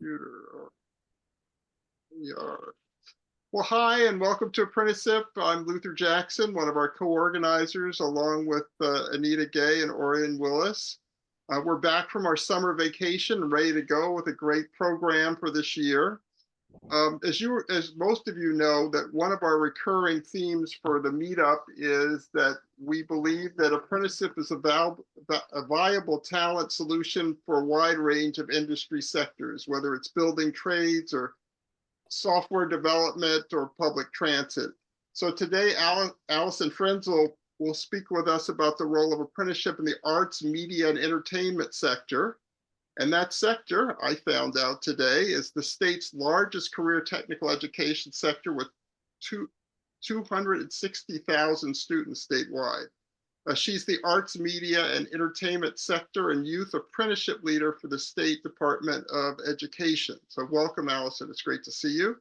computer. We are. Well, hi, and welcome to ApprenticeSIP. I'm Luther Jackson, one of our co-organizers, along with Anita Gay and Orion Willis. We're back from our summer vacation and ready to go with a great program for this year. As most of you know, that one of our recurring themes for the meetup is that we believe that apprenticeship is a viable talent solution for a wide range of industry sectors, whether it's building trades or software development or public transit. So today, Allison Frenzel will speak with us about the role of apprenticeship in the arts, media, and entertainment sector. And that sector, I found out today, is the state's largest career technical education sector with 260,000 students statewide. She's the arts, media, and entertainment sector and youth apprenticeship leader for the State Department of Education. So welcome, Allison. It's great to see you.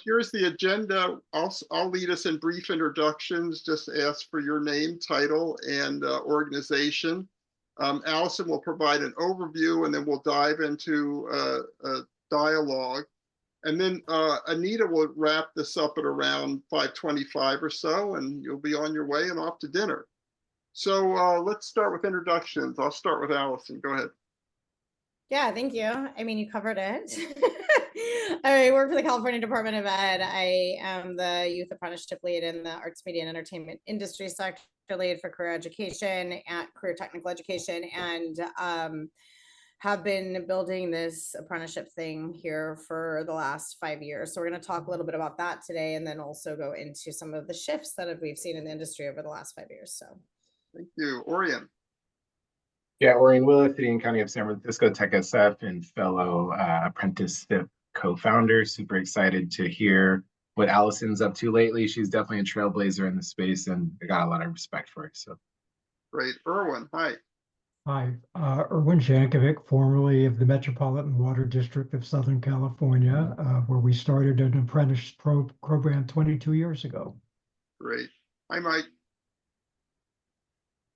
Here's the agenda. I'll lead us in brief introductions. Just ask for your name, title, and organization. Allison will provide an overview, and then we'll dive into a dialogue. And then Anita will wrap this up at around 5:25 or so, and you'll be on your way and off to dinner. So let's start with introductions. I'll start with Allison. Go ahead. Yeah, thank you. I mean, you covered it. I work for the California Department of Ed. I am the youth apprenticeship lead in the arts, media, and entertainment industry sector lead for career education and career technical education, and have been building this apprenticeship thing here for the last 5 years. So we're going to talk a little bit about that today, and then also go into some of the shifts that we've seen in the industry over the last 5 years. So thank you. Orion. Yeah, Orion Willis, City and County of San Francisco Tech SF and fellow ApprenticeSIP co-founder. Super excited to hear what Allison's up to lately. She's definitely a trailblazer in the space, and I got a lot of respect for her. So great. Erwin, hi. Hi, Erwin Jankovic, formerly of the Metropolitan Water District of Southern California, where we started an apprentice program 22 years ago. Great. Hi, Mike.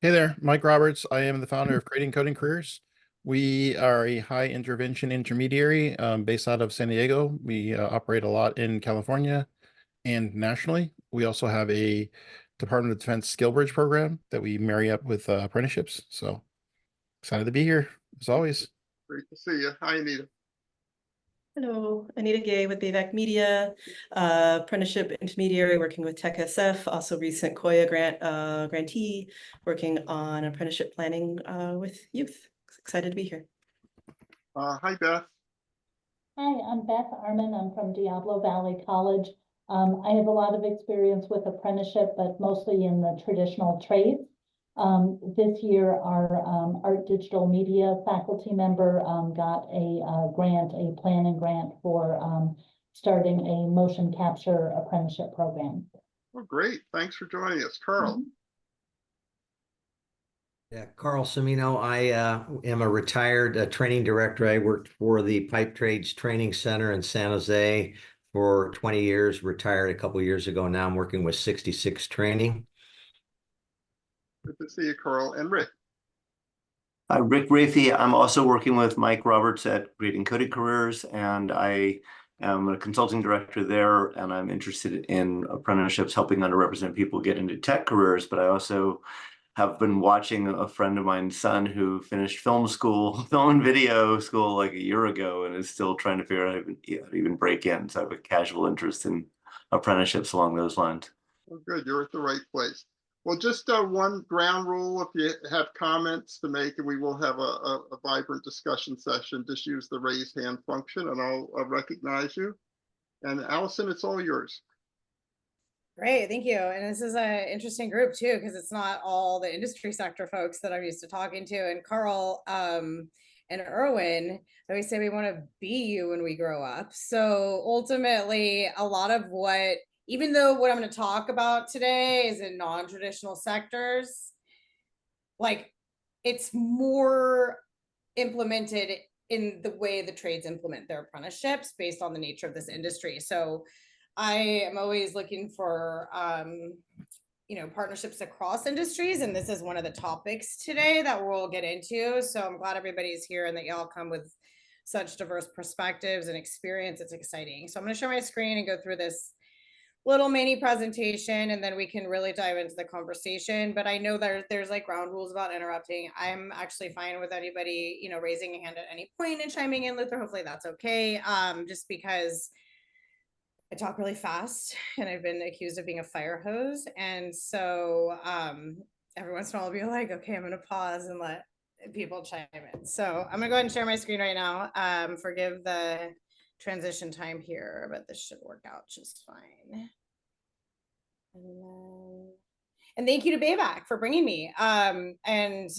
Hey there, Mike Roberts. I am the founder of Creating Coding Careers. We are a high intervention intermediary based out of San Diego. We operate a lot in California and nationally. We also have a Department of Defense skill bridge program that we marry up with apprenticeships. So excited to be here, as always. Great to see you. Hi, Anita. Hello, Anita Gay with Bayback Media, apprenticeship intermediary working with Tech SF, also recent COIA grantee, working on apprenticeship planning with youth. Excited to be here. Hi, Beth. Hi, I'm Beth Arman. I'm from Diablo Valley College. I have a lot of experience with apprenticeship, but mostly in the traditional trades. This year, our art digital media faculty member got a grant, a planning grant for starting a motion capture apprenticeship program. Oh, great. Thanks for joining us. Carl. Yeah, Carl Cimino. I am a retired training director. I worked for the Pipe Trades Training Center in San Jose for 20 years, retired a couple years ago. Now I'm working with 66 Training. Good to see you, Carl. And Rick. Rick Rafey. I'm also working with Mike Roberts at Creating Coding Careers, and I am a consulting director there, and I'm interested in apprenticeships, helping underrepresented people get into tech careers. But I also have been watching a friend of mine's son who finished film and video school like a year ago, and is still trying to figure out how to even break in. So I have a casual interest in apprenticeships along those lines. Well, good. You're at the right place. Well, just one ground rule: if you have comments to make, and we will have a vibrant discussion session, just use the raise hand function, and I'll recognize you. And Allison, it's all yours. great, thank you. And this is an interesting group too, because it's not all the industry sector folks that I'm used to talking to. And Carl and Erwin, I always say we want to be you when we grow up. So ultimately, a lot of what, even though what I'm going to talk about today is in non-traditional sectors, like it's more implemented in the way the trades implement their apprenticeships based on the nature of this industry. So I am always looking for, partnerships across industries. And this is one of the topics today that we'll get into. So I'm glad everybody's here and that y'all come with such diverse perspectives and experience. It's exciting. So I'm going to share my screen and go through this little mini presentation, and then we can really dive into the conversation. But I know there's like ground rules about interrupting. I'm actually fine with anybody, you know, raising a hand at any point and chiming in. Luther, hopefully that's okay. Just because I talk really fast and I've been accused of being a fire hose. And so every once in a while I'll be like, okay, I'm going to pause and let people chime in. So I'm going to go ahead and share my screen right now. Forgive the transition time here, but this should work out just fine. And thank you to Bayback for bringing me and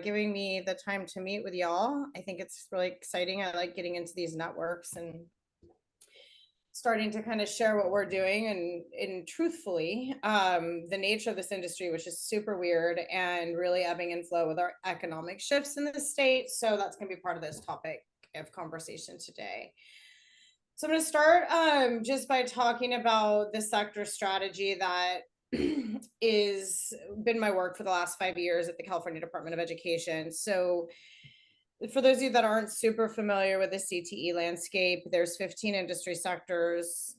giving me the time to meet with y'all. I think it's really exciting. I like getting into these networks and starting to kind of share what we're doing and truthfully, the nature of this industry, which is super weird and really ebbing and flow with our economic shifts in the state. So that's going to be part of this topic of conversation today. So I'm going to start just by talking about the sector strategy that is been my work for the last 5 years at the California Department of Education. So for those of you that aren't super familiar with the CTE landscape, there's 15 industry sectors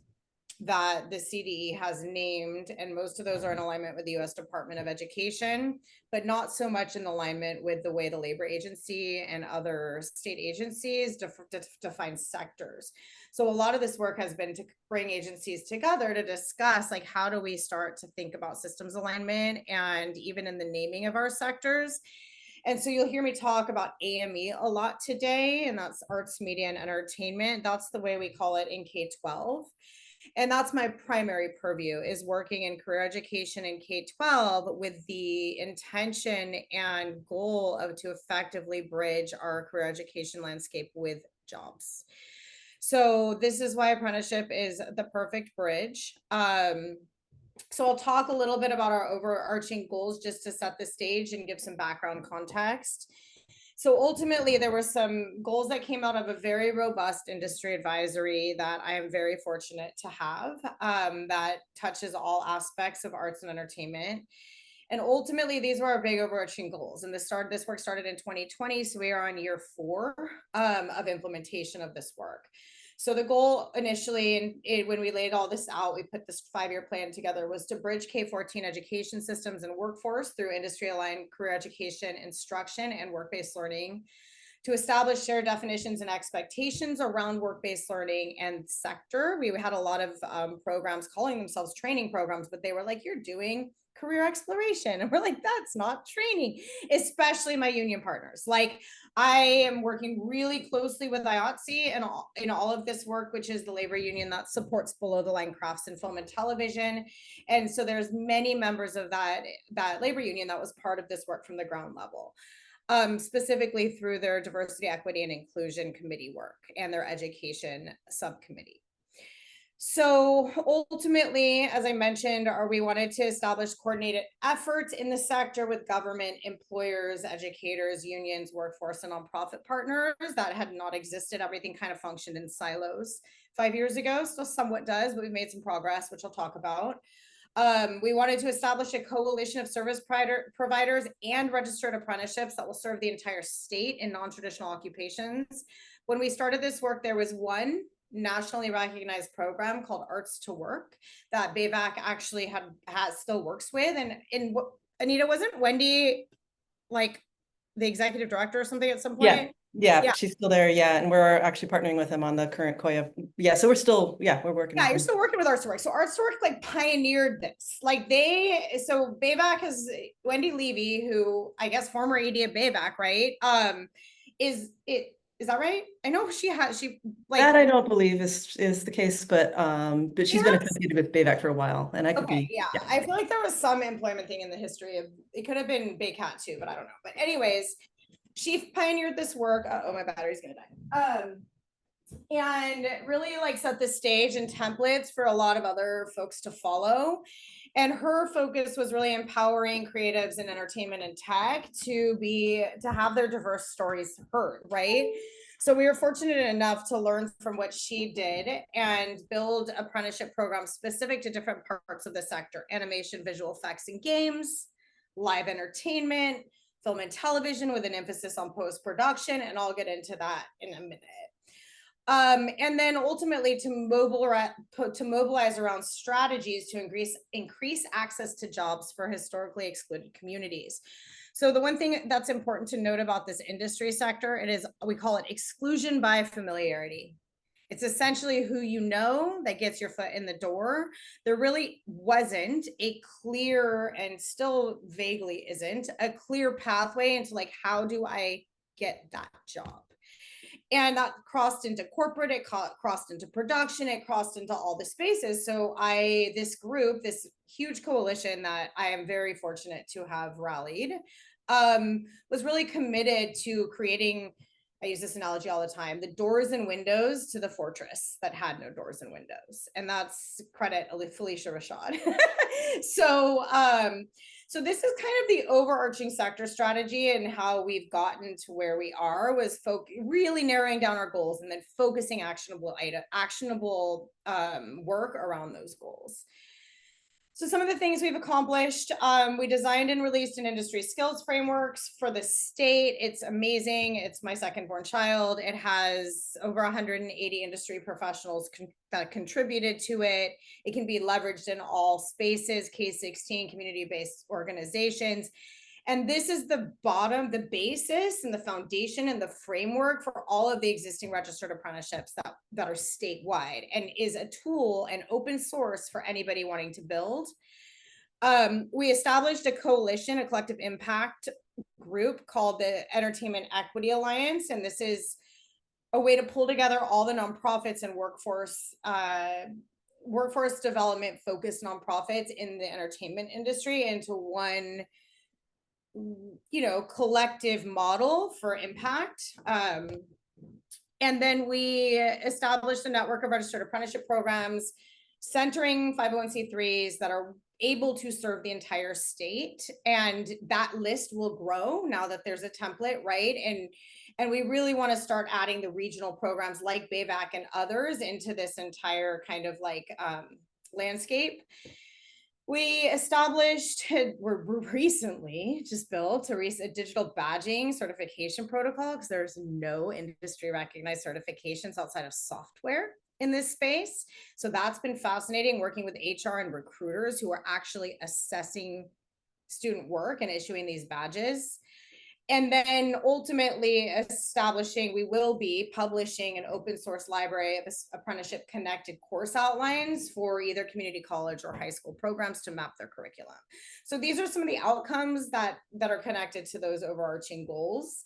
that the CDE has named, and most of those are in alignment with the U.S. Department of Education, but not so much in alignment with the way the labor agency and other state agencies define sectors. So a lot of this work has been to bring agencies together to discuss, like, how do we start to think about systems alignment and even in the naming of our sectors. And so you'll hear me talk about AME a lot today, and that's arts, media, and entertainment. That's the way we call it in K-12. And that's my primary purview, is working in career education in K-12 with the intention and goal of to effectively bridge our career education landscape with jobs. So this is why apprenticeship is the perfect bridge. So I'll talk a little bit about our overarching goals just to set the stage and give some background context. So ultimately, there were some goals that came out of a very robust industry advisory that I am very fortunate to have that touches all aspects of arts and entertainment. And ultimately, these were our big overarching goals. And this work started in 2020. So we are on year 4 of implementation of this work. So the goal initially, when we laid all this out, we put this 5-year plan together, was to bridge K-14 education systems and workforce through industry-aligned career education, instruction, and work-based learning, to establish shared definitions and expectations around work-based learning and sector. We had a lot of programs calling themselves training programs, but they were like, you're doing career exploration. And we're like, that's not training, especially my union partners. Like, I am working really closely with IATSE and in all of this work, which is the labor union that supports below the line crafts in film and television. And so there's many members of that labor union that was part of this work from the ground level. Specifically through their diversity, equity, and inclusion committee work and their education subcommittee. So ultimately, as I mentioned, we wanted to establish coordinated efforts in the sector with government, employers, educators, unions, workforce, and nonprofit partners that had not existed. Everything kind of functioned in silos 5 years ago, still somewhat does, but we've made some progress, which I'll talk about. We wanted to establish a coalition of service providers and registered apprenticeships that will serve the entire state in non-traditional occupations. When we started this work, there was one nationally recognized program called Arts to Work that Bayback actually still works with. And Anita, wasn't Wendy like the executive director or something at some point? Yeah, she's still there. Yeah, and we're actually partnering with them on the current COIA. Yeah, so we're still, we're working. Yeah, you're still working with Arts to Work. So Arts to Work like pioneered this. Like so Bayback has Wendy Levy, who I guess former AD at Bayback, right? Is that right? I know that I don't believe is the case, but she's been associated with Bayback for a while, and I could be. Yeah, I feel like there was some employment thing in the history of it. Could have been Baycat too, but I don't know. But anyways, she pioneered this work. Oh, my battery's gonna die. And really like set the stage and templates for a lot of other folks to follow. And her focus was really empowering creatives in entertainment and tech to have their diverse stories heard, right? So we were fortunate enough to learn from what she did and build apprenticeship programs specific to different parts of the sector: animation, visual effects, and games, live entertainment, film and television with an emphasis on post-production. And I'll get into that in a minute. And then ultimately to mobilize around strategies to increase access to jobs for historically excluded communities. So the one thing that's important to note about this industry sector, it is, we call it exclusion by familiarity. It's essentially who you know that gets your foot in the door. There really wasn't a clear, and still vaguely isn't, a clear pathway into like, how do I get that job? And that crossed into corporate, it crossed into production, it crossed into all the spaces. So this group, this huge coalition that I am very fortunate to have rallied, was really committed to creating, I use this analogy all the time, the doors and windows to the fortress that had no doors and windows. And that's credit Felicia Rashad. So this is kind of the overarching sector strategy, and how we've gotten to where we are was really narrowing down our goals and then focusing actionable work around those goals. So some of the things we've accomplished, we designed and released an industry skills frameworks for the state. It's amazing. It's my second born child. It has over 180 industry professionals that contributed to it. It can be leveraged in all spaces, K-16, community-based organizations. And this is the basis and the foundation and the framework for all of the existing registered apprenticeships that are statewide, and is a tool and open source for anybody wanting to build. We established a coalition, a collective impact group called the Entertainment Equity Alliance. And this is a way to pull together all the nonprofits and workforce development focused nonprofits in the entertainment industry into one collective model for impact. And then we established a network of registered apprenticeship programs centering 501c3s that are able to serve the entire state. And that list will grow now that there's a template, right? And we really want to start adding the regional programs like BAVAC and others into this entire kind of like landscape. We recently just built a digital badging certification protocol, because there's no industry recognized certifications outside of software in this space. So that's been fascinating, working with HR and recruiters who are actually assessing student work and issuing these badges. And then ultimately we will be publishing an open source library of apprenticeship connected course outlines for either community college or high school programs to map their curriculum. So these are some of the outcomes that are connected to those overarching goals.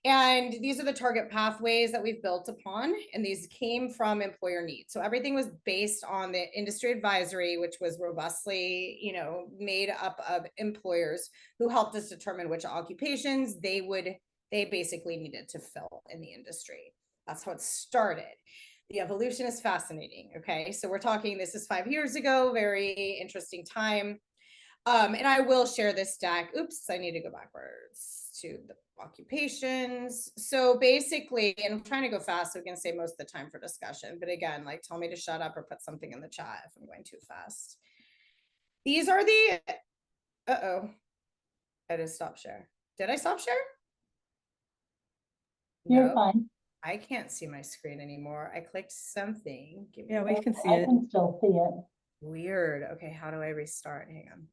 And these are the target pathways that we've built upon, and these came from employer needs. So everything was based on the industry advisory, which was robustly, made up of employers who helped us determine which occupations they basically needed to fill in the industry. That's how it started. The evolution is fascinating. Okay, so we're talking, this is 5 years ago, very interesting time. And I will share this deck. Oops, I need to go backwards to the occupations. So basically, and I'm trying to go fast so we can save most of the time for discussion, but again, like, tell me to shut up or put something in the chat if I'm going too fast. These are the, I just stopped share. Did I stop share? You're Nope. fine. I can't see my screen anymore. I clicked something. Yeah, we can see I it. can still see it. Weird. Okay, how do I restart? Hang on.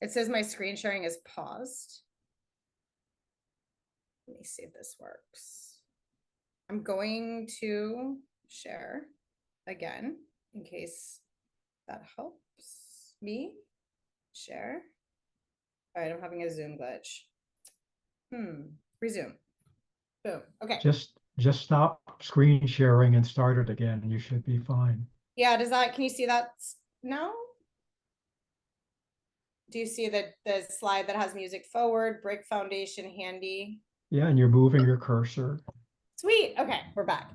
It says my screen sharing is paused. Let me see if this works. I'm going to share again in case that helps me. Share. All right, I'm having a Zoom glitch. Resume. Boom. Okay. Just stop screen sharing and start it again, and you should be fine. Yeah, can you see that now? Do you see the slide that has music forward, brick foundation handy? Yeah, and you're moving your cursor. Sweet. Okay, we're back.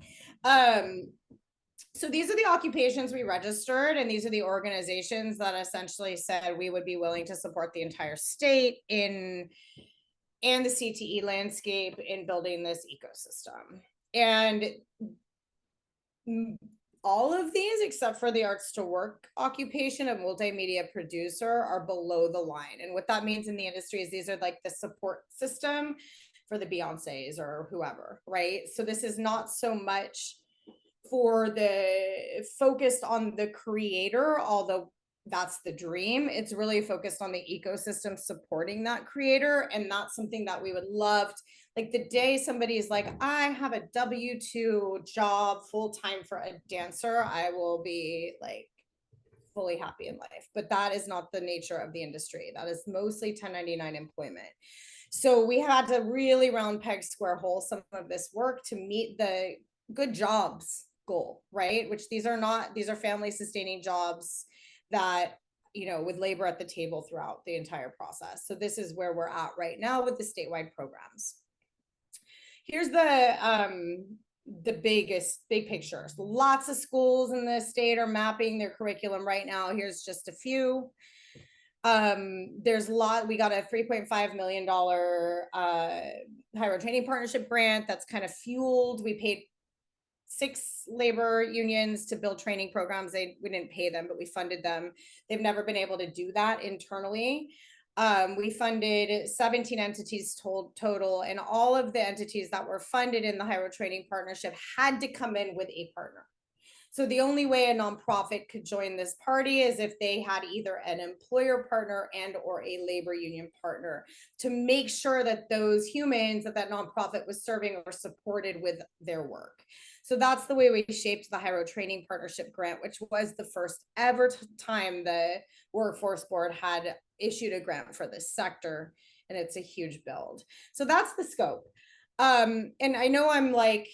So these are the occupations we registered, and these are the organizations that essentially said we would be willing to support the entire state and the CTE landscape in building this ecosystem. And all of these, except for the Arts to Work occupation of multimedia producer, are below the line. And what that means in the industry is these are like the support system for the Beyoncés or whoever, right? So this is not so much for the focused on the creator, although that's the dream. It's really focused on the ecosystem supporting that creator. And that's something that we would love to, like the day somebody is like, I have a W-2 job full-time for a dancer, I will be like fully happy in life. But that is not the nature of the industry. That is mostly 1099 employment. So we had to really round peg square hole some of this work to meet the good jobs goal, right? Which these are family sustaining jobs that, you know, with labor at the table throughout the entire process. So this is where we're at right now with the statewide programs. Here's the big picture. So lots of schools in the state are mapping their curriculum right now. Here's just a few. There's a lot. We got a $3.5 million higher training partnership grant that's kind of fueled. We paid 6 labor unions to build training programs. We didn't pay them, but we funded them. They've never been able to do that internally. We funded 17 entities total, and all of the entities that were funded in the higher training partnership had to come in with a partner. So the only way a nonprofit could join this party is if they had either an employer partner and or a labor union partner to make sure that those humans that nonprofit was serving were supported with their work. So that's the way we shaped the High Road Training Partnership Grant, which was the first ever time the Workforce Board had issued a grant for this sector, and it's a huge build. So that's the scope. And I know I'm like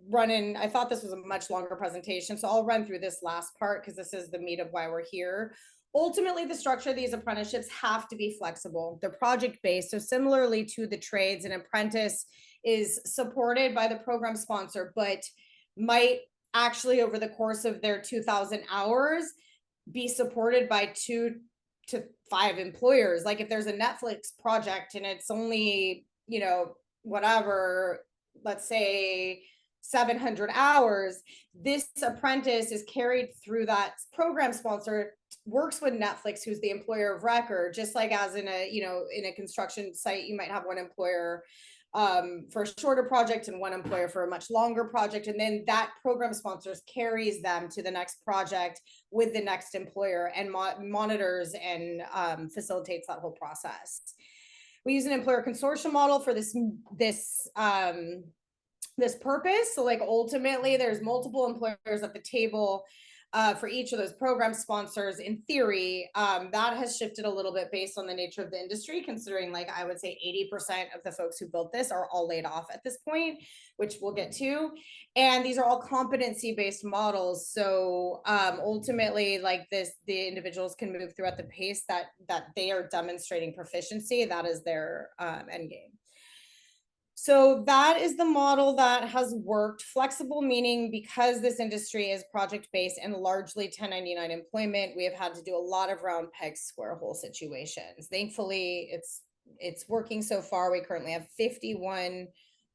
running, I thought this was a much longer presentation, so I'll run through this last part because this is the meat of why we're here. Ultimately, the structure of these apprenticeships have to be flexible. They're project-based. So similarly to the trades, an apprentice is supported by the program sponsor, but might actually over the course of their 2,000 hours be supported by 2 to 5 employers. Like if there's a Netflix project and it's only, you know, whatever, let's say 700 hours, this apprentice is carried through that program sponsor, works with Netflix, who's the employer of record, just like as in a, you know, in a construction site, you might have one employer for a shorter project and one employer for a much longer project. And then that program sponsors carries them to the next project with the next employer and monitors and facilitates that whole process. We use an employer consortium model for this purpose. So like ultimately there's multiple employers at the table for each of those program sponsors. In theory, that has shifted a little bit based on the nature of the industry, considering like I would say 80% of the folks who built this are all laid off at this point, which we'll get to. And these are all competency-based models. So ultimately like this, the individuals can move throughout the pace that they are demonstrating proficiency. That is their end game. So that is the model that has worked. Flexible meaning because this industry is project-based and largely 1099 employment, we have had to do a lot of round peg square hole situations. Thankfully, it's working so far. We currently have 51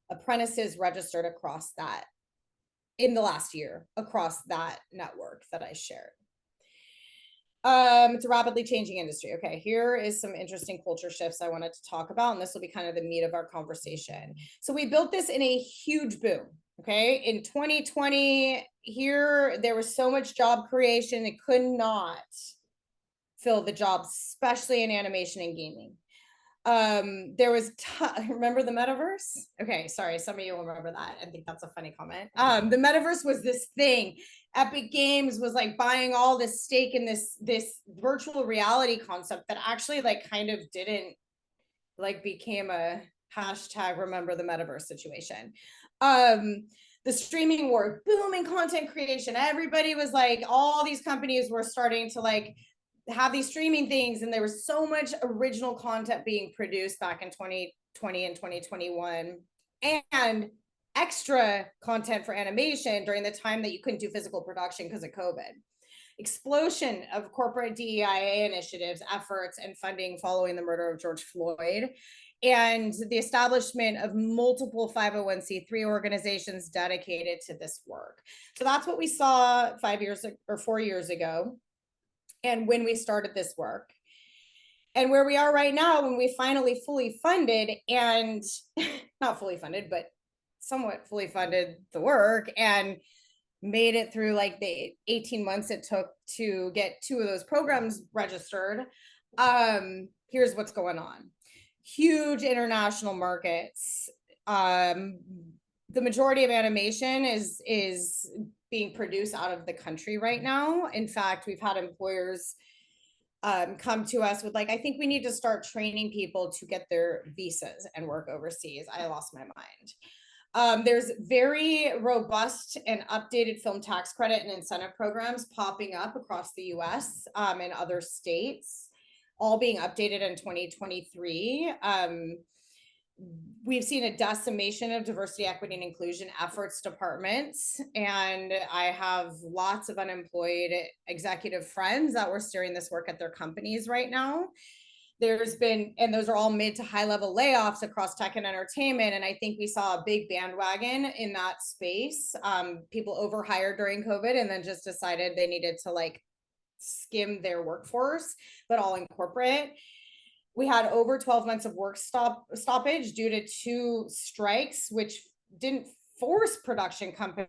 apprentices registered across that in the last year, across that network that I shared. It's a rapidly changing industry. Okay, here is some interesting culture shifts I wanted to talk about, and this will be kind of the meat of our conversation. So we built this in a huge boom. Okay, in 2020, there was so much job creation, it could not fill the jobs, especially in animation and gaming. There was remember the metaverse? Okay, sorry, some of you will remember that. I think that's a funny comment. The metaverse was this thing. Epic Games was like buying all this stake in this virtual reality concept that actually like kind of didn't like became a hashtag remember the metaverse situation. The streaming war, booming content creation. Everybody was like, all these companies were starting to like have these streaming things, and there was so much original content being produced back in 2020 and 2021, and extra content for animation during the time that you couldn't do physical production because of COVID. Explosion of corporate DEIA initiatives, efforts, and funding following the murder of George Floyd, and the establishment of multiple 501c3 organizations dedicated to this work. So that's what we saw 4 years ago. And when we started this work. And where we are right now, when we finally fully funded, and not fully funded, but somewhat fully funded the work and made it through like the 18 months it took to get 2 of those programs registered. Here's what's going on. Huge international markets. The majority of animation is being produced out of the country right now. In fact, we've had employers come to us with like, I think we need to start training people to get their visas and work overseas. I lost my mind. There's very robust and updated film tax credit and incentive programs popping up across the US and other states, all being updated in 2023. We've seen a decimation of diversity, equity, and inclusion efforts departments, and I have lots of unemployed executive friends that were steering this work at their companies right now. There's been, and those are all mid to high level layoffs across tech and entertainment. And I think we saw a big bandwagon in that space. People overhired during COVID and then just decided they needed to like skim their workforce, but all in corporate. We had over 12 months of work stoppage due to 2 strikes, which didn't force production companies.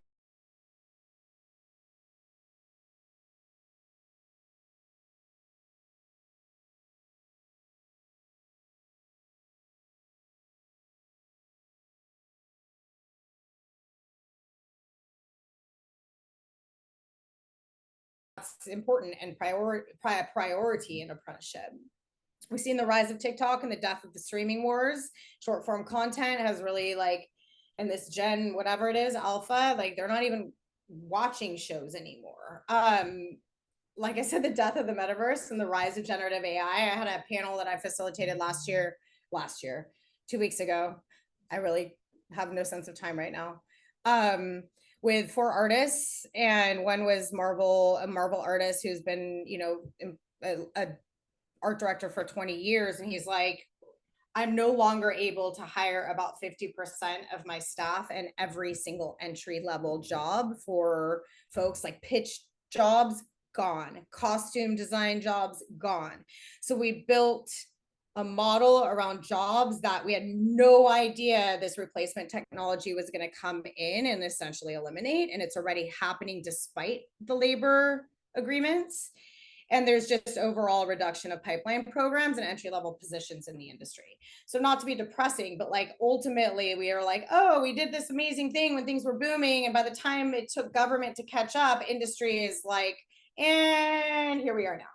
That's important and priority in apprenticeship. We've seen the rise of TikTok and the death of the streaming wars. Short form content has really like, and this gen, whatever it is, alpha, like they're not even watching shows anymore. Like I said, the death of the metaverse and the rise of generative AI. I had a panel that I facilitated last year, 2 weeks ago. I really have no sense of time right now. With 4 artists, and one was a Marvel artist who's been, you know, a art director for 20 years, and he's like, I'm no longer able to hire about 50% of my staff and every single entry level job for folks, like pitch jobs gone, costume design jobs gone. So we built a model around jobs that we had no idea this replacement technology was going to come in and essentially eliminate, and it's already happening despite the labor agreements. And there's just overall reduction of pipeline programs and entry-level positions in the industry. So not to be depressing, but like ultimately we are like, oh, we did this amazing thing when things were booming. And by the time it took government to catch up, industry is like, and here we are now.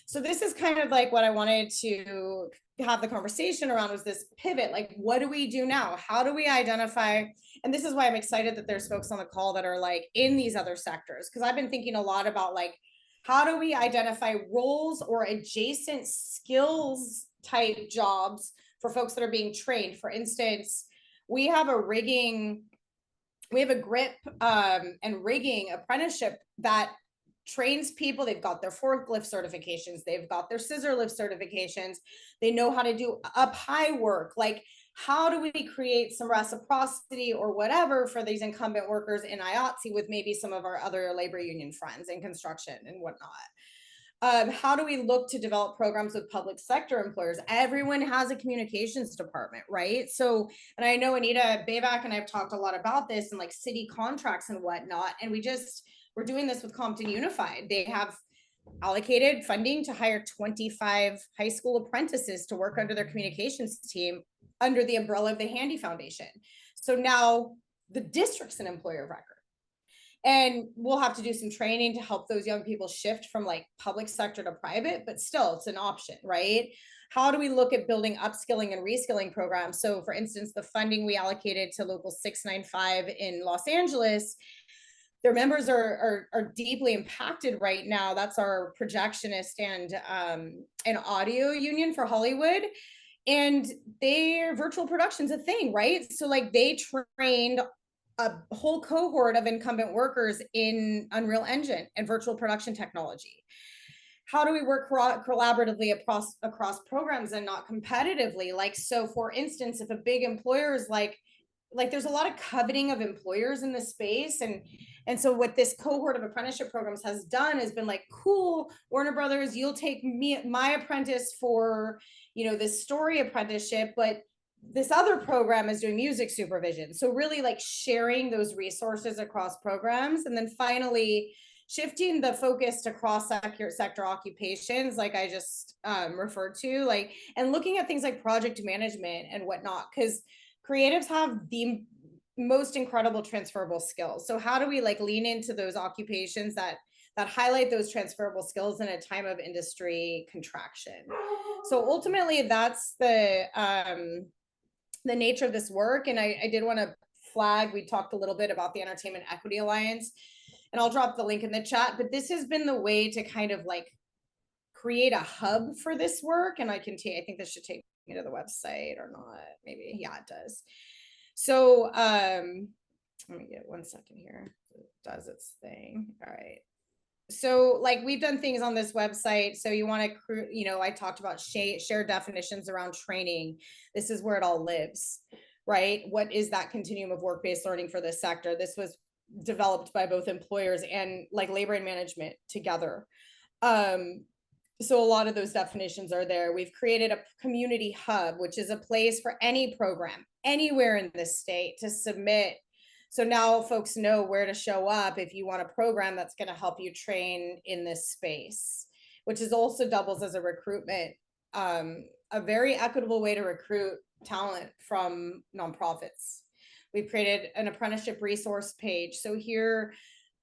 So this is kind of like what I wanted to have the conversation around, was this pivot. Like, what do we do now? How do we identify? And this is why I'm excited that there's folks on the call that are like in these other sectors, because I've been thinking a lot about like, how do we identify roles or adjacent skills type jobs for folks that are being trained? For instance, we have a grip and rigging apprenticeship that trains people. They've got their forklift certifications, they've got their scissor lift certifications, they know how to do up high work. Like, how do we create some reciprocity or whatever for these incumbent workers in IATSE with maybe some of our other labor union friends in construction and whatnot? How do we look to develop programs with public sector employers? Everyone has a communications department, right? So, and I know Anita Bayback and I've talked a lot about this and like city contracts and whatnot. And we're doing this with Compton Unified. They have allocated funding to hire 25 high school apprentices to work under their communications team under the umbrella of the Handy Foundation. So now the district's an employer of record. And we'll have to do some training to help those young people shift from like public sector to private, but still it's an option, right? How do we look at building upskilling and reskilling programs? So for instance, the funding we allocated to Local 695 in Los Angeles, their members are deeply impacted right now. That's our projectionist and audio union for Hollywood. And their virtual production's a thing, right? So like they trained a whole cohort of incumbent workers in Unreal Engine and virtual production technology. How do we work collaboratively across programs and not competitively? Like, so for instance, if a big employer is like, like there's a lot of coveting of employers in this space, and so what this cohort of apprenticeship programs has done has been like, cool, Warner Brothers, you'll take my apprentice for, you know, this story apprenticeship, but this other program is doing music supervision. So really like sharing those resources across programs, and then finally shifting the focus to cross sector occupations, like I just referred to, like, and looking at things like project management and whatnot, because creatives have the most incredible transferable skills. So how do we like lean into those occupations that highlight those transferable skills in a time of industry contraction? So ultimately, that's the nature of this work. And I did want to flag, we talked a little bit about the Entertainment Equity Alliance, and I'll drop the link in the chat, but this has been the way to kind of like create a hub for this work. And I think this should take me to the website or not, maybe. Yeah, it does. So let me get 1 second here. It does its thing. All right. So like we've done things on this website. So you want to, you know, I talked about shared definitions around training. This is where it all lives, right? What is that continuum of work-based learning for this sector? This was developed by both employers and like labor and management together. So a lot of those definitions are there. We've created a community hub, which is a place for any program anywhere in the state to submit. So now folks know where to show up if you want a program that's going to help you train in this space, which is also doubles as a recruitment, a very equitable way to recruit talent from nonprofits. We've created an apprenticeship resource page. So here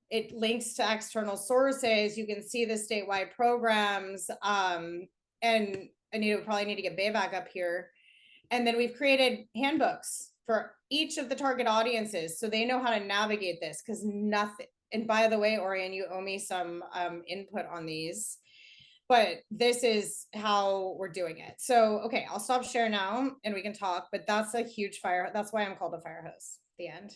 it links to external sources. You can see the statewide programs. And Anita, we probably need to get Bay back up here. And then we've created handbooks for each of the target audiences so they know how to navigate this, because nothing, and by the way, Orion, you owe me some input on these, but this is how we're doing it. So, okay, I'll stop share now and we can talk, but that's a huge fire. That's why I'm called a fire hose, the end.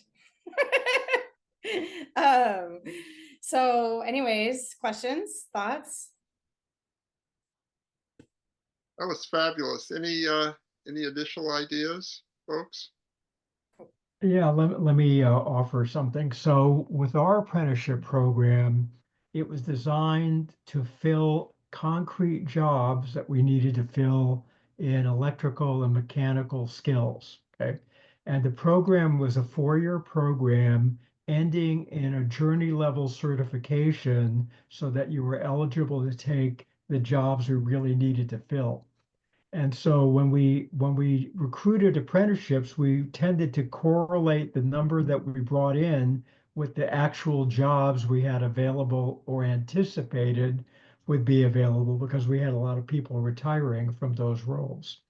So anyways, questions, thoughts? That was fabulous. Any additional ideas, folks? Yeah, let me offer something. So with our apprenticeship program, it was designed to fill concrete jobs that we needed to fill in electrical and mechanical skills. Okay. And the program was a 4-year program ending in a journey level certification so that you were eligible to take the jobs we really needed to fill. And so when we recruited apprenticeships, we tended to correlate the number that we brought in with the actual jobs we had available or anticipated would be available, because we had a lot of people retiring from those roles.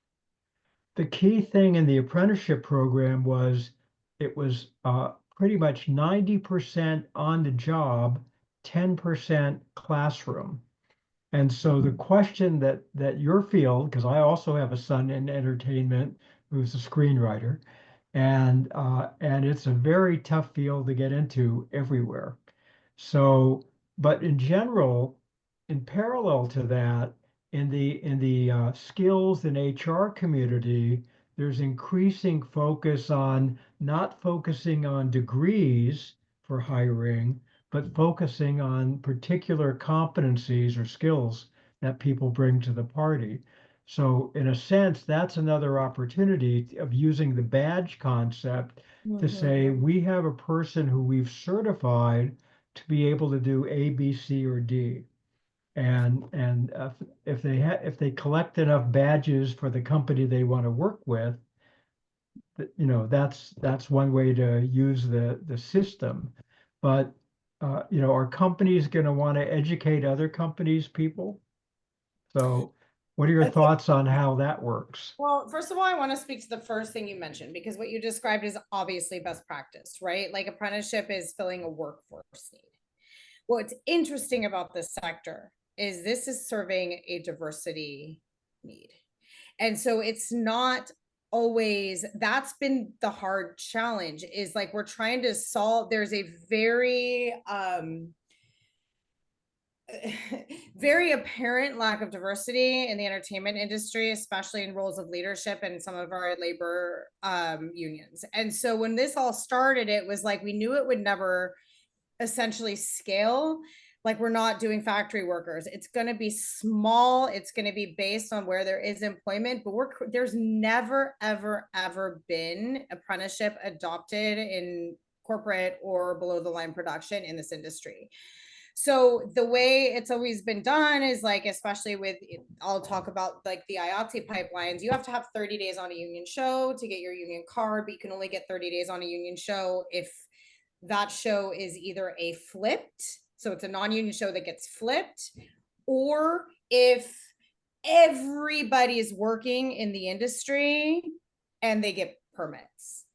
The key thing in the apprenticeship program was it was pretty much 90% on the job, 10% classroom. And so the question that your field, because I also have a son in entertainment who's a screenwriter, and it's a very tough field to get into everywhere. So, but in general, in parallel to that, in the skills and HR community, there's increasing focus on not focusing on degrees for hiring, but focusing on particular competencies or skills that people bring to the party. So in a sense, that's another opportunity of using the badge concept to say, we have a person who we've certified to be able to do A, B, C, or D. And if they collect enough badges for the company they want to work with, you know, that's one way to use the system. But you know, are companies going to want to educate other companies' people? So what are your thoughts on how that works? Well, first of all, I want to speak to the first thing you mentioned, because what you described is obviously best practice, right? Like apprenticeship is filling a workforce need. What's interesting about this sector is this is serving a diversity need. And so it's not always, that's been the hard challenge, is like we're trying to solve, there's a very very apparent lack of diversity in the entertainment industry, especially in roles of leadership in some of our labor unions. And so when this all started, it was like we knew it would never essentially scale. Like, we're not doing factory workers. It's going to be small. It's going to be based on where there is employment, but there's never, ever, ever been apprenticeship adopted in corporate or below the line production in this industry. So the way it's always been done is like, especially with, I'll talk about like the IATSE pipelines, you have to have 30 days on a union show to get your union card, but you can only get 30 days on a union show if that show is either a flipped, so it's a non-union show that gets flipped, or if everybody is working in the industry and they get permits.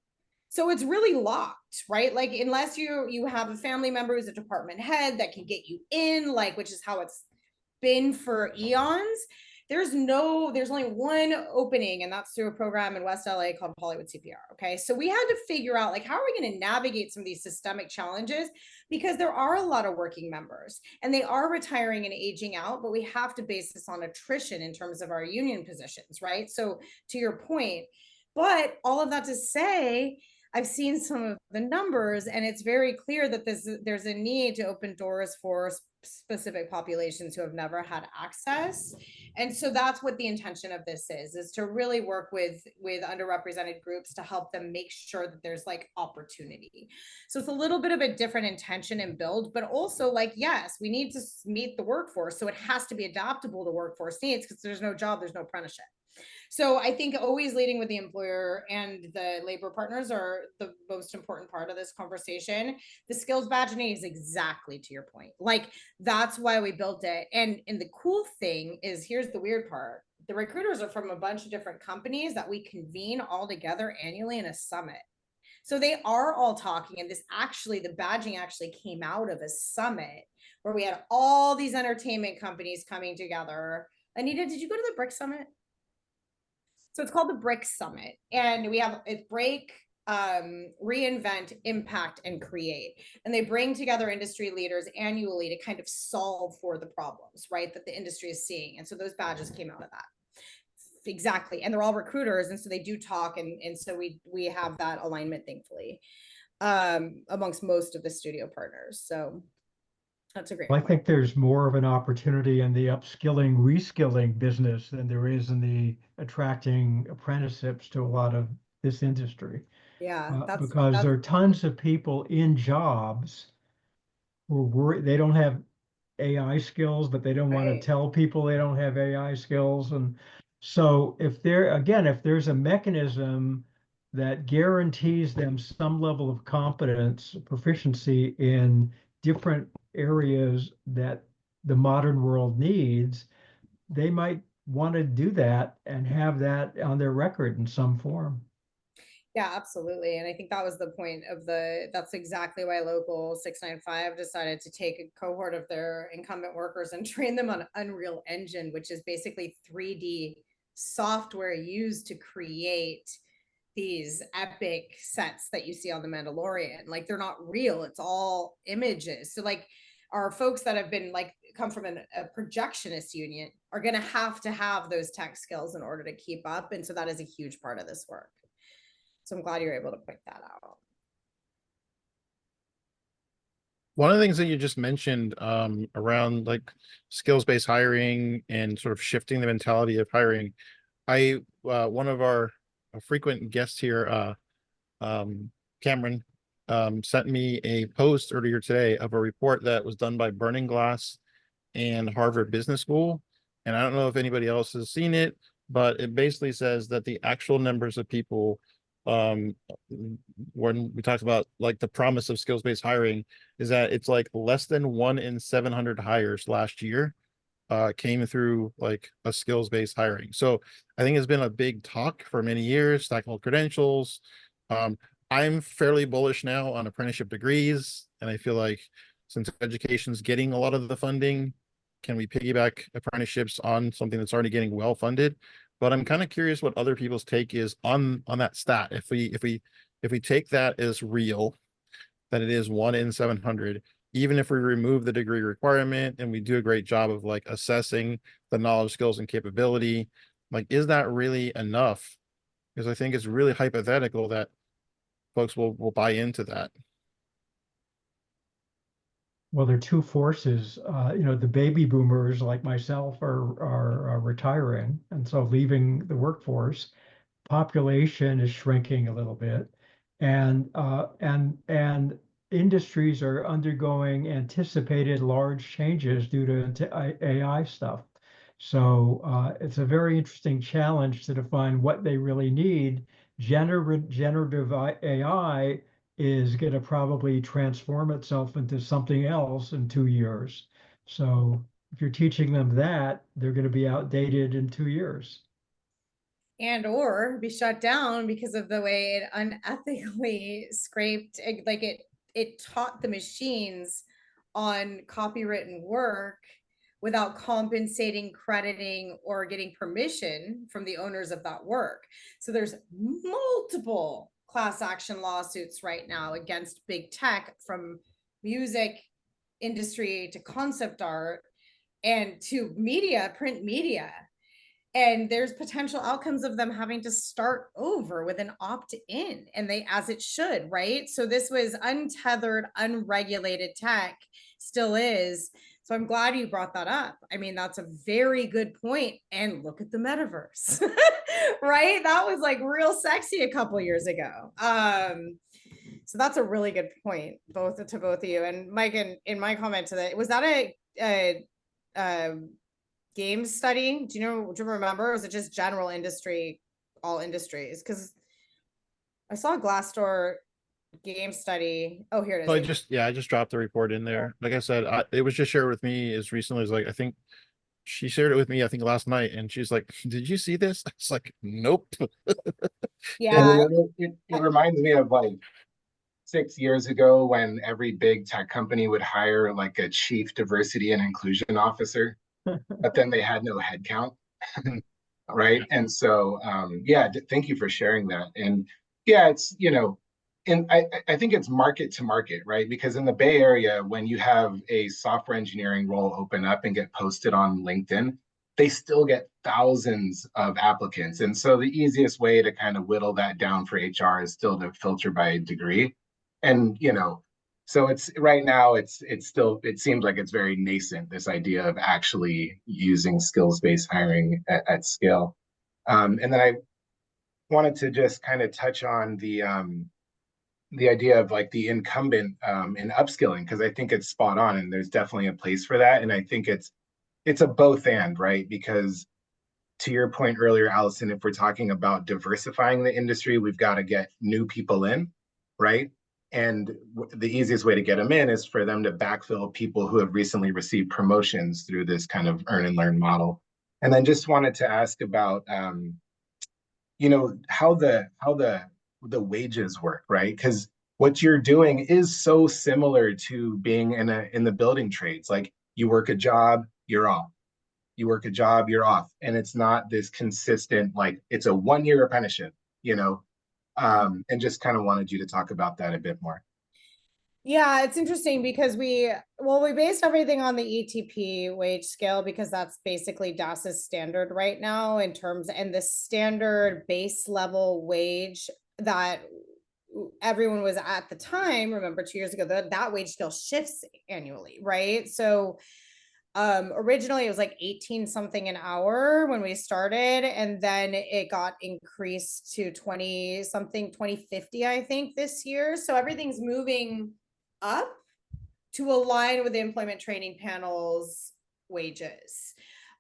So it's really locked, right? Like, unless you have a family member who's a department head that can get you in, like, which is how it's been for eons. There's only one opening, and that's through a program in West LA called Hollywood CPR. Okay. So we had to figure out, like, how are we going to navigate some of these systemic challenges? Because there are a lot of working members and they are retiring and aging out, but we have to base this on attrition in terms of our union positions, right? So to your point, but all of that to say, I've seen some of the numbers, and it's very clear that there's a need to open doors for specific populations who have never had access. And so that's what the intention of this is to really work with underrepresented groups to help them make sure that there's like opportunity. So it's a little bit of a different intention and build, but also, like, yes, we need to meet the workforce. So it has to be adaptable to workforce needs, because there's no job, there's no apprenticeship. So I think always leading with the employer and the labor partners are the most important part of this conversation. The skills badging is exactly to your point. Like, that's why we built it. And the cool thing is, here's the weird part. The recruiters are from a bunch of different companies that we convene all together annually in a summit. So they are all talking, and the badging actually came out of a summit where we had all these entertainment companies coming together. Anita, did you go to the BRIC Summit? So it's called the BRIC Summit, and we have it break, reinvent, impact, and create. And they bring together industry leaders annually to kind of solve for the problems, right, that the industry is seeing. And so those badges came out of that. Exactly. And they're all recruiters. And so they do talk. And so we have that alignment, thankfully, amongst most of the studio partners. So that's a great I point. think there's more of an opportunity in the upskilling, reskilling business than there is in the attracting apprenticeships to a lot of this industry. Yeah, Because there are tons of people in jobs who are worried they don't have AI skills, but they don't want to right. tell people they don't have AI skills. And so if there's a mechanism that guarantees them some level of competence, proficiency in different areas that the modern world needs, they might want to do that and have that on their record in some form. Yeah, absolutely. And I think that was the point of that's exactly why Local 695 decided to take a cohort of their incumbent workers and train them on Unreal Engine, which is basically 3D software used to create these epic sets that you see on The Mandalorian. Like, they're not real, it's all images. So like, our folks that have been like come from a projectionist union are going to have those tech skills in order to keep up. And so that is a huge part of this work. So I'm glad you're able to point that out. One of the things that you just mentioned around like skills-based hiring and sort of shifting the mentality of hiring, one of our frequent guests here, Cameron, sent me a post earlier today of a report that was done by Burning Glass and Harvard Business School. And I don't know if anybody else has seen it, but it basically says that the actual numbers of people, when we talked about like the promise of skills-based hiring, is that it's like less than 1 in 700 hires last year came through like a skills-based hiring. So I think it's been a big talk for many years, stackable credentials. I'm fairly bullish now on apprenticeship degrees, and I feel like since education's getting a lot of the funding, can we piggyback apprenticeships on something that's already getting well funded? But I'm kind of curious what other people's take is on that stat. If we take that as real, that it is 1 in 700, even if we remove the degree requirement and we do a great job of like assessing the knowledge, skills, and capability, like, is that really enough? Because I think it's really hypothetical that folks will buy into that. Well, there are two forces. The baby boomers like myself are retiring, and so leaving the workforce. Population is shrinking a little bit, and industries are undergoing anticipated large changes due to AI stuff. So it's a very interesting challenge to define what they really need. Generative AI is going to probably transform itself into something else in 2 years. So if you're teaching them that, they're going to be outdated in 2 years. And or be shut down because of the way it unethically scraped, like it taught the machines on copywritten work without compensating, crediting, or getting permission from the owners of that work. So there's multiple class action lawsuits right now against big tech, from music industry to concept art and to media, print media. And there's potential outcomes of them having to start over with an opt-in, and they, as it should, right? So this was untethered, unregulated tech, still is. So I'm glad you brought that up. I mean, that's a very good point. And look at the metaverse, right? That was like real sexy a couple years ago. So that's a really good point, both of you. And Mike, in my comment to that, was that a game study? Do you remember? Or was it just general industry, all industries? Because I saw a Glassdoor game study. Oh, here it is. So I just dropped the report in there. Like I said, it was just shared with me as recently as, like, I think she shared it with me, I think last night, and she's like, "Did you see this?" I was like, "Nope." Yeah. It reminds me of like 6 years ago when every big tech company would hire like a chief diversity and inclusion officer, but then they had no headcount. Right. And so, thank you for sharing that. And yeah, it's, and I think it's market to market, right? Because in the Bay Area, when you have a software engineering role open up and get posted on LinkedIn, they still get thousands of applicants. And so the easiest way to kind of whittle that down for HR is still to filter by degree. And, so it's right now, it's still, it seems like it's very nascent, this idea of actually using skills-based hiring at scale. And then I wanted to just kind of touch on the idea of like the incumbent in upskilling, because I think it's spot on, and there's definitely a place for that. And I think it's a both and, right? Because to your point earlier, Allison, if we're talking about diversifying the industry, we've got to get new people in, right? And the easiest way to get them in is for them to backfill people who have recently received promotions through this kind of earn and learn model. And then just wanted to ask about, how the wages work, right? Because what you're doing is so similar to being in the building trades. Like, you work a job, you're off. You work a job, you're off. And it's not this consistent, like, it's a 1-year apprenticeship, and just kind of wanted you to talk about that a bit more. Yeah, it's interesting because we based everything on the ETP wage scale, because that's basically DAS's standard right now in terms, and the standard base level wage that everyone was at the time, remember 2 years ago, that wage scale shifts annually, right? So originally it was like 18 something an hour when we started, and then it got increased to 20 something, 2050, I think, this year. So everything's moving up to align with the employment training panel's wages.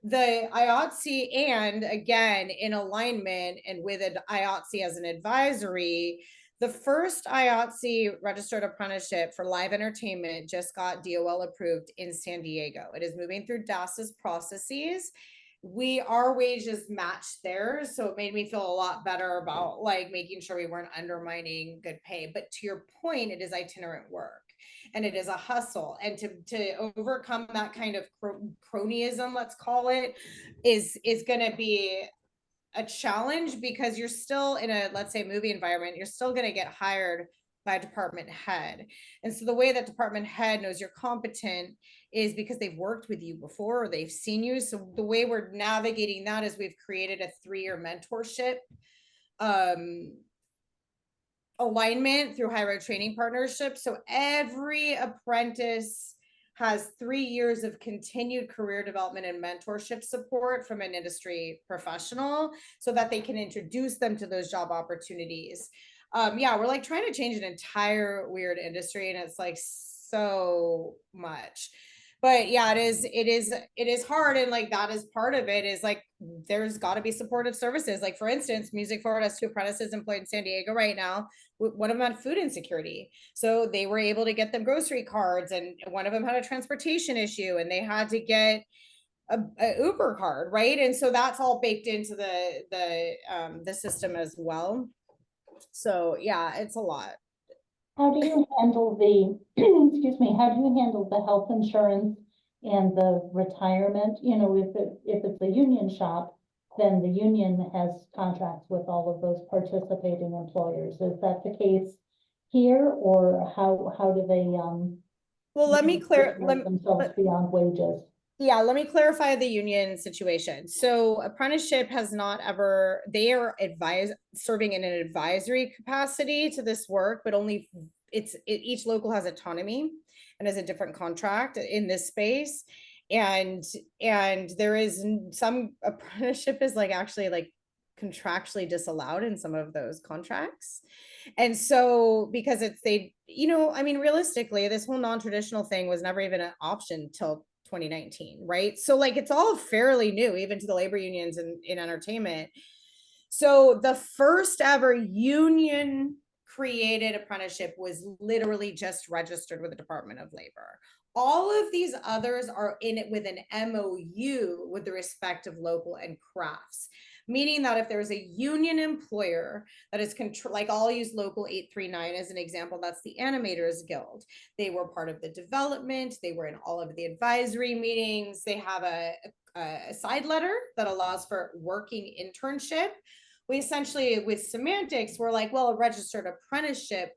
The IATSE, and again, in alignment and with an IATSE as an advisory, the first IATSE registered apprenticeship for live entertainment just got DOL approved in San Diego. It is moving through DAS's processes. Our wages matched theirs, so it made me feel a lot better about like making sure we weren't undermining good pay. But to your point, it is itinerant work, and it is a hustle, and to overcome that kind of cronyism, let's call it, is going to be a challenge, because you're still in a, let's say, movie environment. You're still going to get hired by department head. And so the way that department head knows you're competent is because they've worked with you before or they've seen you. So the way we're navigating that is we've created a 3-year mentorship alignment through high road training partnership. So every apprentice has 3 years of continued career development and mentorship support from an industry professional so that they can introduce them to those job opportunities. Yeah, we're like trying to change an entire weird industry, and it's like so much. But yeah, it is hard, and like that is part of it. Is like there's got to be supportive services. Like for instance, Music Forward has 2 apprentices employed in San Diego right now. One of them had food insecurity, so they were able to get them grocery cards, and one of them had a transportation issue, and they had to get a Uber card, right? And so that's all baked into the system as well. So yeah, it's a lot. How do you handle the, excuse me, how do you handle the health insurance and the retirement? You know, if it's a union shop, then the union has contracts with all of those participating employers. Is that the case here, or how do they Well, let me clear themselves beyond wages? Yeah, let me clarify the union situation. So apprenticeship has not ever, they are serving in an advisory capacity to this work, but only each local has autonomy and has a different contract in this space. And there is some apprenticeship is like actually like contractually disallowed in some of those contracts. And so because I mean, realistically, this whole non-traditional thing was never even an option till 2019, right? So like it's all fairly new, even to the labor unions in entertainment. So the first ever union created apprenticeship was literally just registered with the Department of Labor. All of these others are in it with an MOU with the respective local and crafts, meaning that if there's a union employer that is like I'll use local 839 as an example, that's the Animators Guild. They were part of the development, they were in all of the advisory meetings, they have a side letter that allows for working internship. We essentially, with semantics, we're like, well, a registered apprenticeship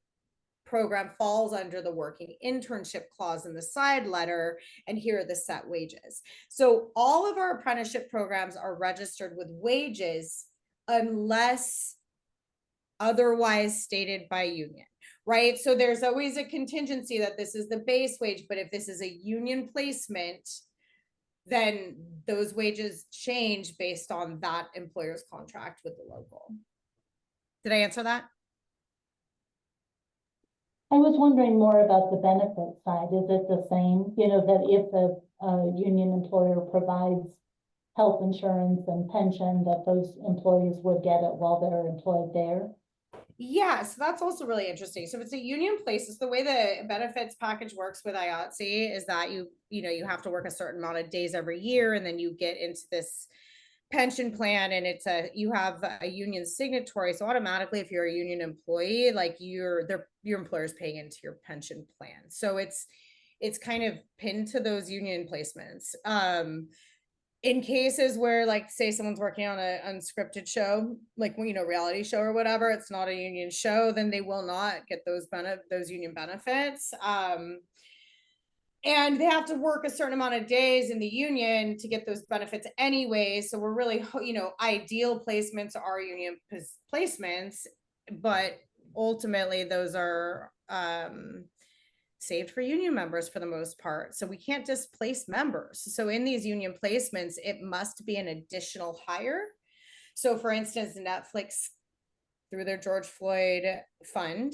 program falls under the working internship clause in the side letter, and here are the set wages. So all of our apprenticeship programs are registered with wages unless otherwise stated by union, right? So there's always a contingency that this is the base wage, but if this is a union placement, then those wages change based on that employer's contract with the local. Did I answer that? I was wondering more about the benefit side. Is it the same, you know, that if a union employer provides health insurance and pension, that those employees would get it while they're employed there? Yeah, so that's also really interesting. So if it's a union place, it's the way the benefits package works with IATSE is that you have to work a certain amount of days every year, and then you get into this pension plan, and you have a union signatory. So automatically, if you're a union employee, like your employer's paying into your pension plan. So it's kind of pinned to those union placements. In cases where, like, say someone's working on an unscripted show, like, reality show or whatever, it's not a union show, then they will not get those union benefits. And they have to work a certain amount of days in the union to get those benefits anyway. So we're really, ideal placements are union placements, but ultimately those are saved for union members for the most part. So we can't displace members. So in these union placements, it must be an additional hire. So for instance, Netflix, through their George Floyd fund,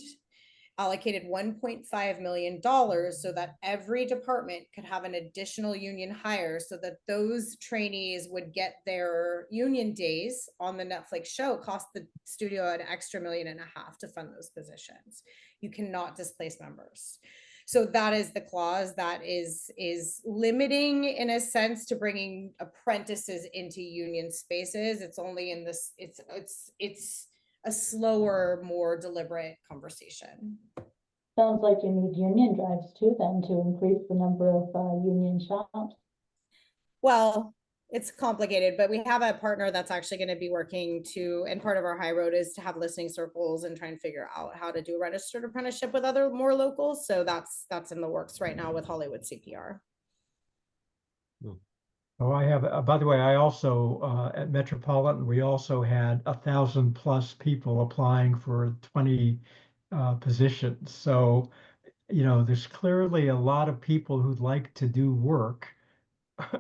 allocated $1.5 million so that every department could have an additional union hire so that those trainees would get their union days on the Netflix show. Cost the studio an extra $1.5 million to fund those positions. You cannot displace members. So that is the clause that is limiting, in a sense, to bringing apprentices into union spaces. It's only in this, it's a slower, more deliberate conversation. Sounds like you need union drives too, then, to increase the number of union shops. Well, it's complicated, but we have a partner that's actually going to be working to, and part of our high road is to have listening circles and try and figure out how to do a registered apprenticeship with other more locals. So that's in the works right now with Hollywood CPR. Oh, I have, by the way, I also, at Metropolitan, we also had 1,000+ people applying for 20 positions. So, there's clearly a lot of people who'd like to do work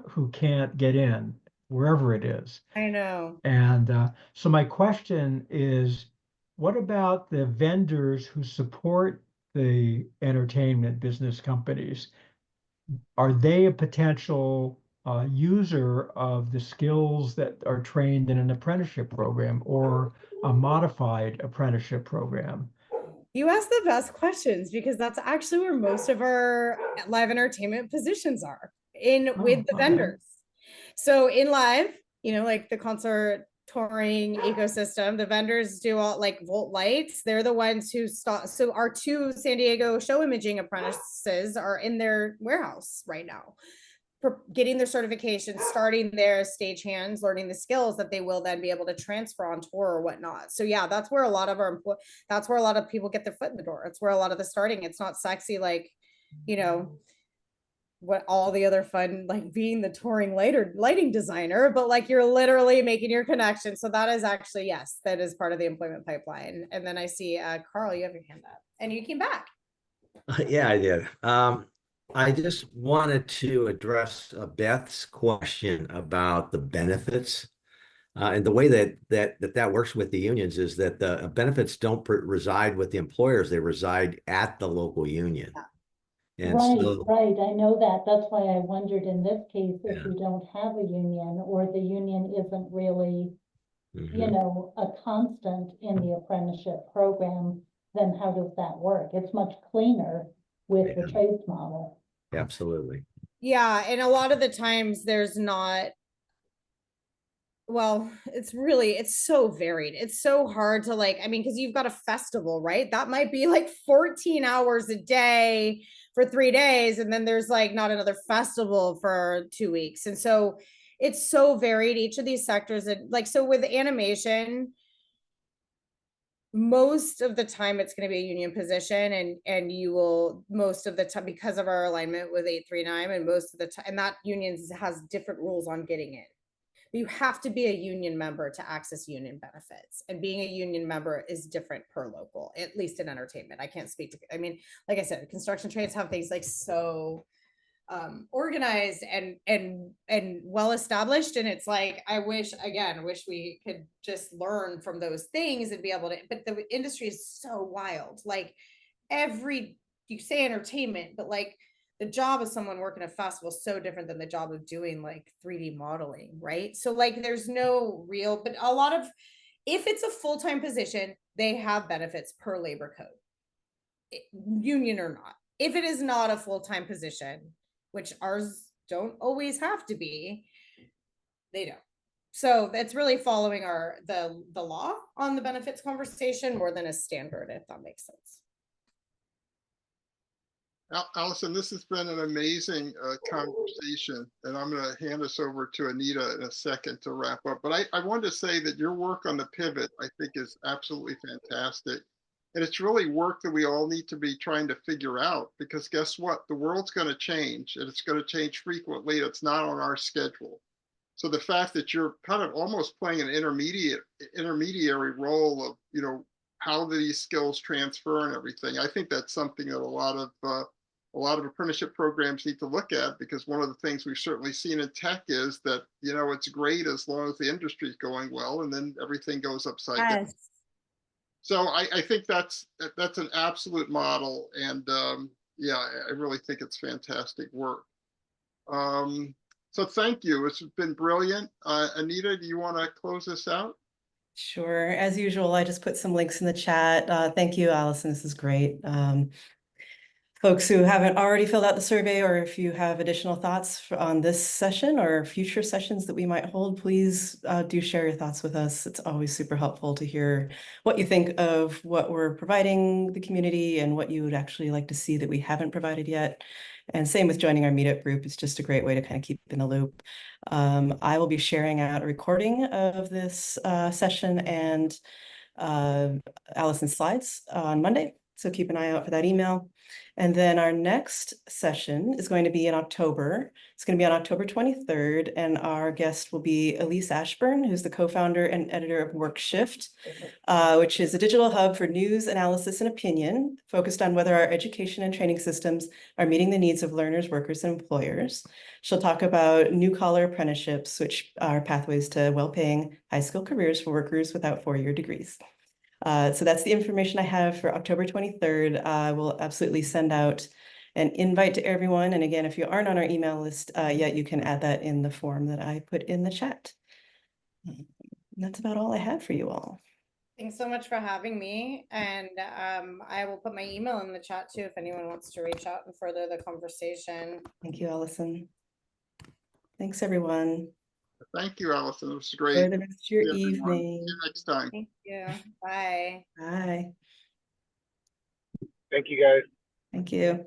who can't get in wherever it is. I know. And so my question is, what about the vendors who support the entertainment business companies? Are they a potential user of the skills that are trained in an apprenticeship program or a modified apprenticeship program? You ask the best questions because that's actually where most of our live entertainment positions are with the okay. vendors. So in live, like the concert touring ecosystem, the vendors do all like Volt Lights. They're the ones who start. So our 2 San Diego show imaging apprentices are in their warehouse right now, getting their certification, starting their stagehands, learning the skills that they will then be able to transfer on tour or whatnot. So yeah, that's where a lot of that's where a lot of people get their foot in the door. It's where a lot of the starting. It's not sexy like, what all the other fun, like being the touring lighting designer, but like you're literally making your connection. So that is actually, yes, that is part of the employment pipeline. And then I see Carl, you have your hand up and you came back. Yeah, I did. I just wanted to address Beth's question about the benefits. And the way that works with the unions is that the benefits don't reside with the employers, they reside at the local union. And right, so, right. I know that. That's why I wondered in this case, if Yeah. you don't have a union or the union isn't really, a constant in the apprenticeship program, then how does that work? It's much cleaner with the Yeah. trades model. Absolutely. Yeah, and a lot of the times there's not, well, it's so varied. It's so hard to because you've got a festival, right? That might be like 14 hours a day for 3 days, and then there's like not another festival for 2 weeks. And so it's so varied, each of these sectors. And so with animation, most of the time it's going to be a union position, and you will, most of the time, because of our alignment with 839, and most of the time, and that union has different rules on getting in. You have to be a union member to access union benefits, and being a union member is different per local, at least in entertainment. I can't speak to, like I said, construction trades have things like so organized and well established, and it's like I wish we could just learn from those things and be able to, but the industry is so wild. Like you say entertainment, but like the job of someone working a festival is so different than the job of doing like 3D modeling, right? So like there's no real, but a lot of, if it's a full-time position, they have benefits per labor code, union or not. If it is not a full-time position, which ours don't always have to be, they don't. So that's really following the law on the benefits conversation more than a standard, if that makes sense. Allison, this has been an amazing conversation, and I'm going to hand this over to Anita in a second to wrap up. But I wanted to say that your work on the pivot, I think, is absolutely fantastic. And it's really work that we all need to be trying to figure out, because guess what? The world's going to change, and it's going to change frequently. It's not on our schedule. So the fact that you're kind of almost playing an intermediary role of, how these skills transfer and everything, I think that's something that a lot of apprenticeship programs need to look at, because one of the things we've certainly seen in tech is that, it's great as long as the industry is going well, and then everything goes upside down. So I think that's an absolute model, and yeah, I really think it's fantastic work. So thank you. It's been brilliant. Anita, do you want to close this out? Sure. As usual, I just put some links in the chat. Thank you, Allison. This is great. folks who haven't already filled out the survey, or if you have additional thoughts on this session or future sessions that we might hold, please do share your thoughts with us. It's always super helpful to hear what you think of what we're providing the community and what you would actually like to see that we haven't provided yet. And same with joining our meetup group. It's just a great way to kind of keep in the loop. I will be sharing out a recording of this session and Allison's slides on Monday. So keep an eye out for that email. And then our next session is going to be in October. It's going to be on October 23rd. And our guest will be Elise Ashburn, who's the co-founder and editor of WorkShift, which is a digital hub for news, analysis, and opinion focused on whether our education and training systems are meeting the needs of learners, workers, and employers. She'll talk about new-collar apprenticeships, which are pathways to well-paying high-skill careers for workers without four-year degrees. So that's the information I have for October 23rd. I will absolutely send out an invite to everyone. And again, if you aren't on our email list yet, you can add that in the form that I put in the chat. And that's about all I have for you all. Thanks so much for having me. And I will put my email in the chat too, if anyone wants to reach out and further the conversation. Thank you, Allison. Thanks, everyone. Thank you, Allison. It was great. Enjoy the rest of your See you, everyone. See evening. you next time. Thank you. Bye. Bye. Thank you, guys. Thank you.